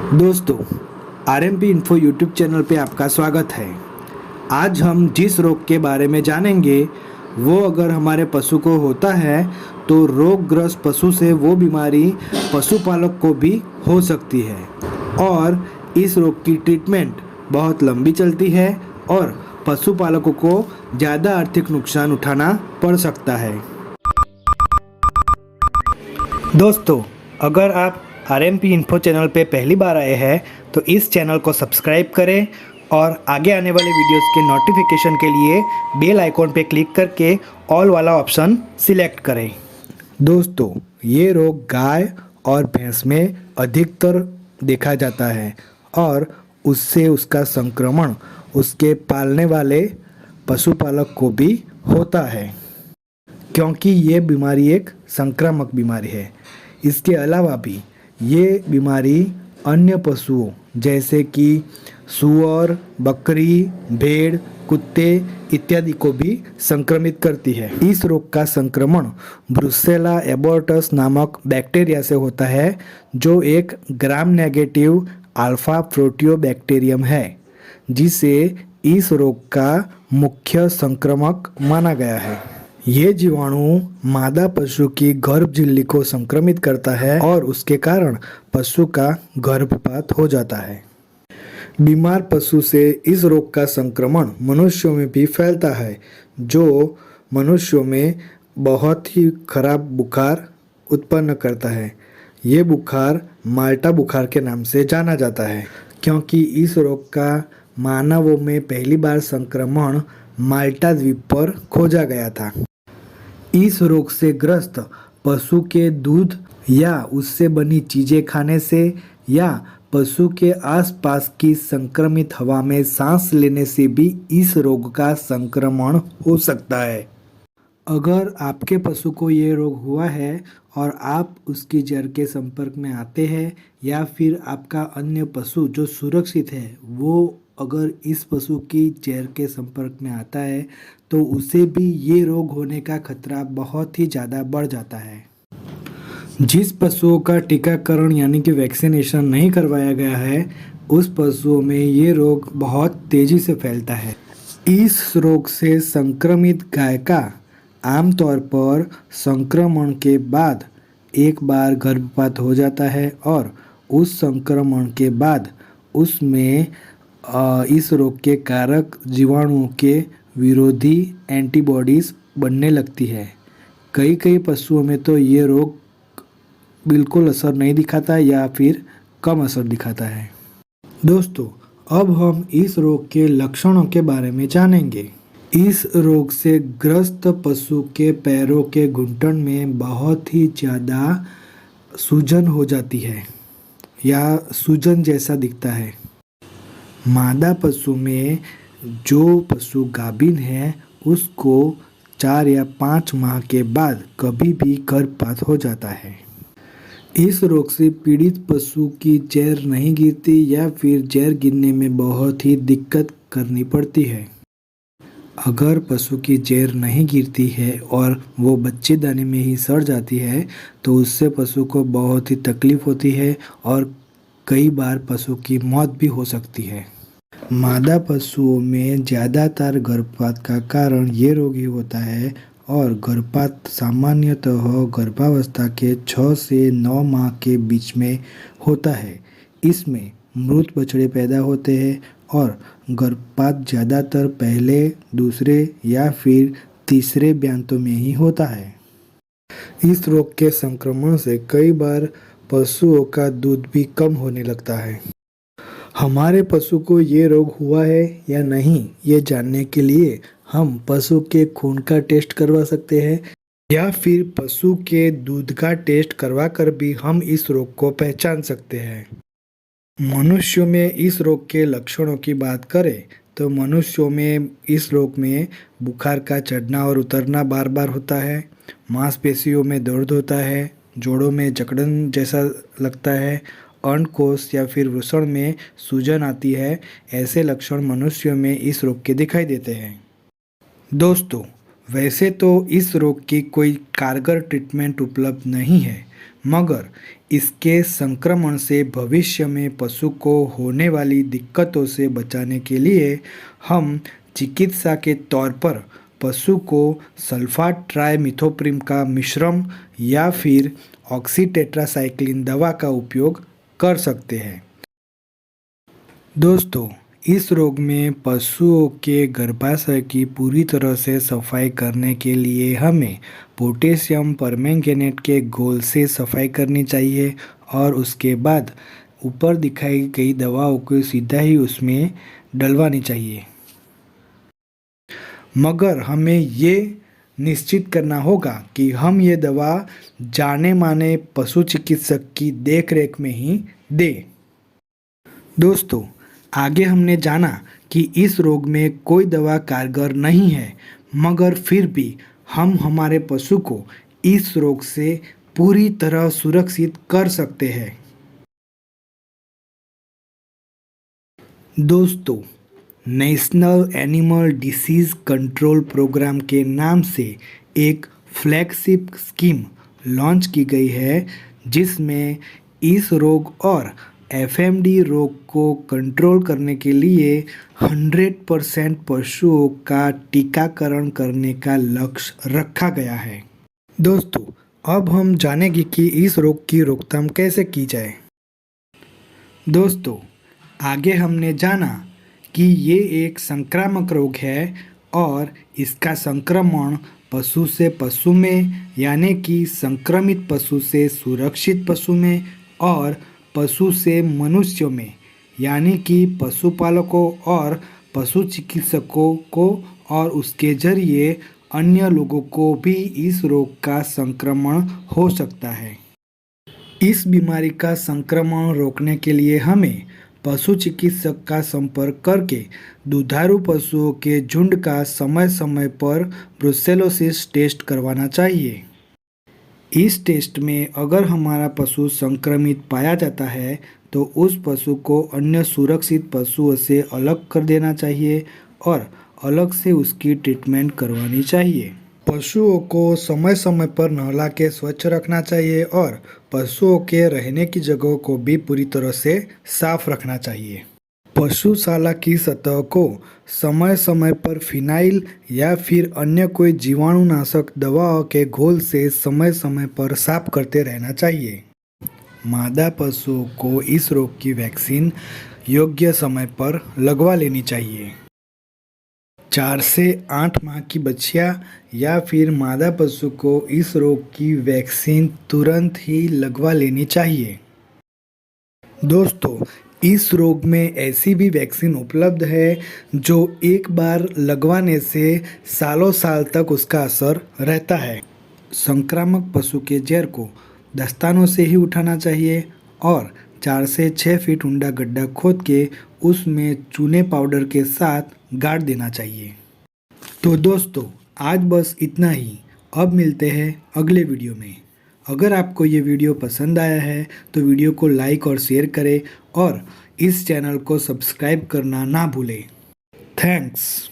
दोस्तों, RMP info YouTube channel पे आपका स्वागत है। आज हम जिस रोग के बारे में जानेंगे वो अगर हमारे पशु को होता है तो रोगग्रस्त पशु से वो बीमारी पशुपालक को भी हो सकती है और इस रोग की ट्रीटमेंट बहुत लंबी चलती है और पशुपालकों को ज़्यादा आर्थिक नुकसान उठाना पड़ सकता है। दोस्तों, अगर आप आरएमपी इन्फो चैनल पे पहली बार आए हैं तो इस चैनल को सब्सक्राइब करें और आगे आने वाले वीडियोस के नोटिफिकेशन के लिए बेल आइकॉन पे क्लिक करके ऑल वाला ऑप्शन सिलेक्ट करें। दोस्तों, ये रोग गाय और भैंस में अधिकतर देखा जाता है और उससे उसका संक्रमण उसके पालने वाले पशुपालक को भी होता है, क्योंकि ये बीमारी एक संक्रामक बीमारी है। इसके अलावा भी ये बीमारी अन्य पशुओं जैसे कि सूअर, बकरी, भेड़, कुत्ते इत्यादि को भी संक्रमित करती है। इस रोग का संक्रमण ब्रुसेला एबोर्टस नामक बैक्टीरिया से होता है, जो एक ग्राम नेगेटिव अल्फा प्रोटियोबैक्टीरियम है, जिसे इस रोग का मुख्य संक्रमक माना गया है। ये जीवाणु मादा पशु की गर्भ झिल्ली को संक्रमित करता है और उसके कारण पशु का गर्भपात हो जाता है। बीमार पशु से इस रोग का संक्रमण मनुष्यों में भी फैलता है, जो मनुष्यों में बहुत ही खराब बुखार उत्पन्न करता है। ये बुखार माल्टा बुखार के नाम से जाना जाता है, क्योंकि इस रोग का मानवों में पहली बार संक्रमण माल्टा द्वीप पर खोजा गया था। इस रोग से ग्रस्त पशु के दूध या उससे बनी चीजें खाने से या पशु के आसपास की संक्रमित हवा में सांस लेने से भी इस रोग का संक्रमण हो सकता है। अगर आपके पशु को ये रोग हुआ है और आप उसकी जड़ के संपर्क में आते हैं या फिर आपका अन्य पशु जो सुरक्षित है वो अगर इस पशु की जड़ के संपर्क में आता है तो उसे भी ये रोग होने का खतरा बहुत ही ज़्यादा बढ़ जाता है। जिस पशुओं का टीकाकरण यानी कि वैक्सीनेशन नहीं करवाया गया है, उस पशुओं में ये रोग बहुत तेज़ी से फैलता है। इस रोग से संक्रमित गाय का आमतौर पर संक्रमण के बाद एक बार गर्भपात हो जाता है और उस संक्रमण के बाद उसमें इस रोग के कारक जीवाणुओं के विरोधी एंटीबॉडीज़ बनने लगती है। कई पशुओं में तो ये रोग बिल्कुल असर नहीं दिखाता या फिर कम असर दिखाता है। दोस्तों, अब हम इस रोग के लक्षणों के बारे में जानेंगे। इस रोग से ग्रस्त पशु के पैरों के घुटन में बहुत ही ज़्यादा सूजन हो जाती है या सूजन जैसा दिखता है। मादा पशु में जो पशु गाभिन है उसको 4 या 5 माह के बाद कभी भी गर्भपात हो जाता है। इस रोग से पीड़ित पशु की जड़ नहीं गिरती या फिर जड़ गिरने में बहुत ही दिक्कत करनी पड़ती है। अगर पशु की जड़ नहीं गिरती है और वो बच्चेदानी में ही सड़ जाती है तो उससे पशु को बहुत ही तकलीफ होती है और कई बार पशु की मौत भी हो सकती है। मादा पशुओं में ज़्यादातर गर्भपात का कारण ये रोग ही होता है और गर्भपात सामान्यतः गर्भावस्था के 6 से 9 माह के बीच में होता है। इसमें मृत बछड़े पैदा होते हैं और गर्भपात ज़्यादातर पहले, दूसरे या फिर तीसरे ब्यांतों में ही होता है। इस रोग के संक्रमण से कई बार पशुओं का दूध भी कम होने लगता है। हमारे पशु को ये रोग हुआ है या नहीं, ये जानने के लिए हम पशु के खून का टेस्ट करवा सकते हैं या फिर पशु के दूध का टेस्ट करवा कर भी हम इस रोग को पहचान सकते हैं। मनुष्यों में इस रोग के लक्षणों की बात करें तो मनुष्यों में इस रोग में बुखार का चढ़ना और उतरना बार बार होता है, मांसपेशियों में दर्द होता है, जोड़ों में जकड़न जैसा लगता है, अंडकोश या फिर वृषण में सूजन आती है। ऐसे लक्षण मनुष्यों में इस रोग के दिखाई देते हैं। दोस्तों, वैसे तो इस रोग की कोई कारगर ट्रीटमेंट उपलब्ध नहीं है, मगर इसके संक्रमण से भविष्य में पशु को होने वाली दिक्कतों से बचाने के लिए हम चिकित्सा के तौर पर पशु को सल्फाट ट्राइमिथोप्रिम का मिश्रण या फिर ऑक्सीटेट्रासाइक्लिन दवा का उपयोग कर सकते हैं। दोस्तों, इस रोग में पशुओं के गर्भाशय की पूरी तरह से सफाई करने के लिए हमें पोटेशियम परमैंगनेट के घोल से सफाई करनी चाहिए और उसके बाद ऊपर दिखाई गई दवाओं को सीधा ही उसमें डलवानी चाहिए। मगर हमें ये निश्चित करना होगा कि हम ये दवा जाने माने पशु चिकित्सक की देखरेख में ही दें। दोस्तों, आगे हमने जाना कि इस रोग में कोई दवा कारगर नहीं है, मगर फिर भी हम हमारे पशु को इस रोग से पूरी तरह सुरक्षित कर सकते हैं। दोस्तों, national animal disease control program के नाम से एक फ्लैगशिप स्कीम लॉन्च की गई है, जिसमें इस रोग और एफएमडी रोग को कंट्रोल करने के लिए 100% पशुओं का टीकाकरण करने का लक्ष्य रखा गया है। दोस्तों, अब हम जानेंगे कि इस रोग की रोकथाम कैसे की जाए। दोस्तों, आगे हमने जाना कि ये एक संक्रामक रोग है और इसका संक्रमण पशु से पशु में यानी कि संक्रमित पशु से सुरक्षित पशु में और पशु से मनुष्यों में यानी कि पशुपालकों और पशु चिकित्सकों को और उसके जरिए अन्य लोगों को भी इस रोग का संक्रमण हो सकता है। इस बीमारी का संक्रमण रोकने के लिए हमें पशु चिकित्सक का संपर्क करके दुधारू पशुओं के झुंड का समय समय पर ब्रुसेलोसिस टेस्ट करवाना चाहिए। इस टेस्ट में अगर हमारा पशु संक्रमित पाया जाता है तो उस पशु को अन्य सुरक्षित पशुओं से अलग कर देना चाहिए और अलग से उसकी ट्रीटमेंट करवानी चाहिए। पशुओं को समय समय पर नहला के स्वच्छ रखना चाहिए और पशुओं के रहने की जगहों को भी पूरी तरह से साफ रखना चाहिए। पशुशाला की सतह को समय समय पर फिनाइल या फिर अन्य कोई जीवाणुनाशक दवाओं के घोल से समय समय पर साफ करते रहना चाहिए। मादा पशुओं को इस रोग की वैक्सीन योग्य समय पर लगवा लेनी चाहिए। 4 से 8 माह की बच्चियां या फिर मादा पशु को इस रोग की वैक्सीन तुरंत ही लगवा लेनी चाहिए। दोस्तों, इस रोग में ऐसी भी वैक्सीन उपलब्ध है जो एक बार लगवाने से सालों साल तक उसका असर रहता है। संक्रामक पशु के जहर को दस्तानों से ही उठाना चाहिए और 4 से 6 फीट ऊंडा गड्ढा खोद के उसमें चूने पाउडर के साथ गाड़ देना चाहिए। तो दोस्तों, आज बस इतना ही। अब मिलते हैं अगले वीडियो में। अगर आपको ये वीडियो पसंद आया है तो वीडियो को लाइक और शेयर करें और इस चैनल को सब्सक्राइब करना ना भूलें। थैंक्स।